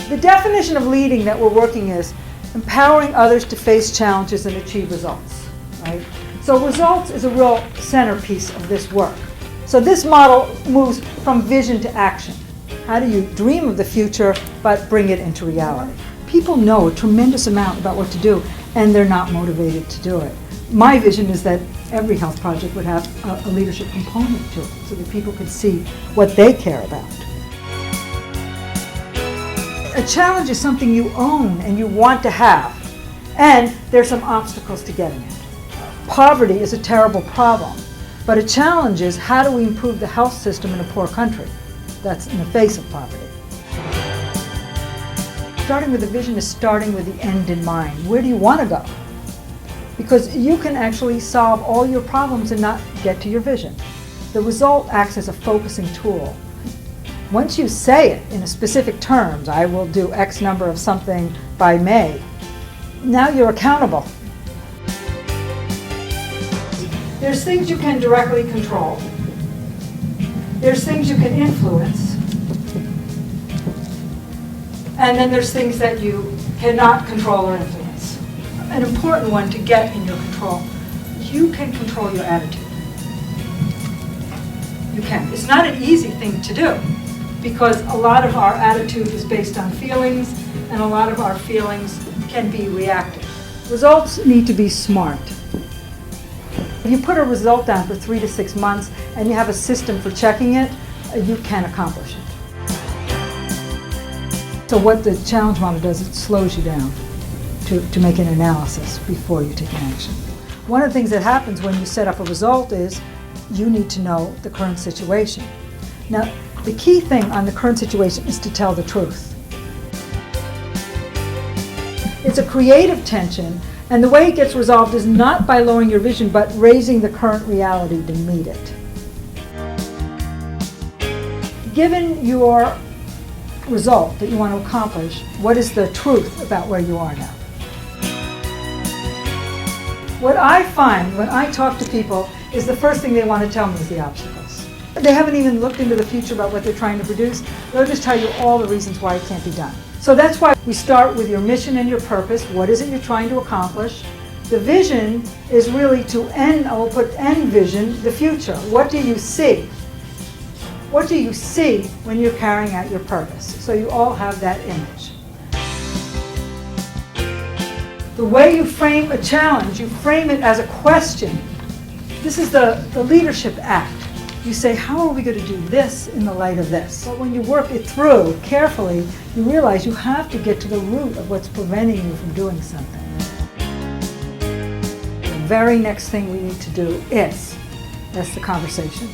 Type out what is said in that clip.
The definition of leading that we're working is empowering others to face challenges and achieve results, right? So results is a real centerpiece of this work. So this model moves from vision to action. How do you dream of the future but bring it into reality? People know a tremendous amount about what to do and they're not motivated to do it. My vision is that every health project would have a leadership component to it so that people could see what they care about. A challenge is something you own and you want to have, and there's some obstacles to getting it. Poverty is a terrible problem, but a challenge is how do we improve the health system in a poor country that's in the face of poverty. Starting with a vision is starting with the end in mind. Where do you want to go? Because you can actually solve all your problems and not get to your vision. The result acts as a focusing tool. Once you say it in a specific terms, I will do X number of something by May, now you're accountable. There's things you can directly control. There's things you can influence. And then there's things that you cannot control or influence. An important one to get in your control, you can control your attitude. You can. It's not an easy thing to do because a lot of our attitude is based on feelings and a lot of our feelings can be reactive. Results need to be smart. If you put a result down for 3 to 6 months and you have a system for checking it, you can accomplish it. So what the challenge model does, it slows you down to make an analysis before you take an action. One of the things that happens when you set up a result is you need to know the current situation. Now, the key thing on the current situation is to tell the truth. It's a creative tension, and the way it gets resolved is not by lowering your vision, but raising the current reality to meet it. Given your result that you want to accomplish, what is the truth about where you are now? What I find when I talk to people is the first thing they want to tell me is the obstacles. They haven't even looked into the future about what they're trying to produce. They'll just tell you all the reasons why it can't be done. So that's why we start with your mission and your purpose. What is it you're trying to accomplish? The vision is really to end, I will put end vision, the future. What do you see? What do you see when you're carrying out your purpose? So you all have that image. The way you frame a challenge, you frame it as a question. This is the leadership act. You say, how are we going to do this in the light of this? But when you work it through carefully, you realize you have to get to the root of what's preventing you from doing something. The very next thing we need to do is, that's the conversation.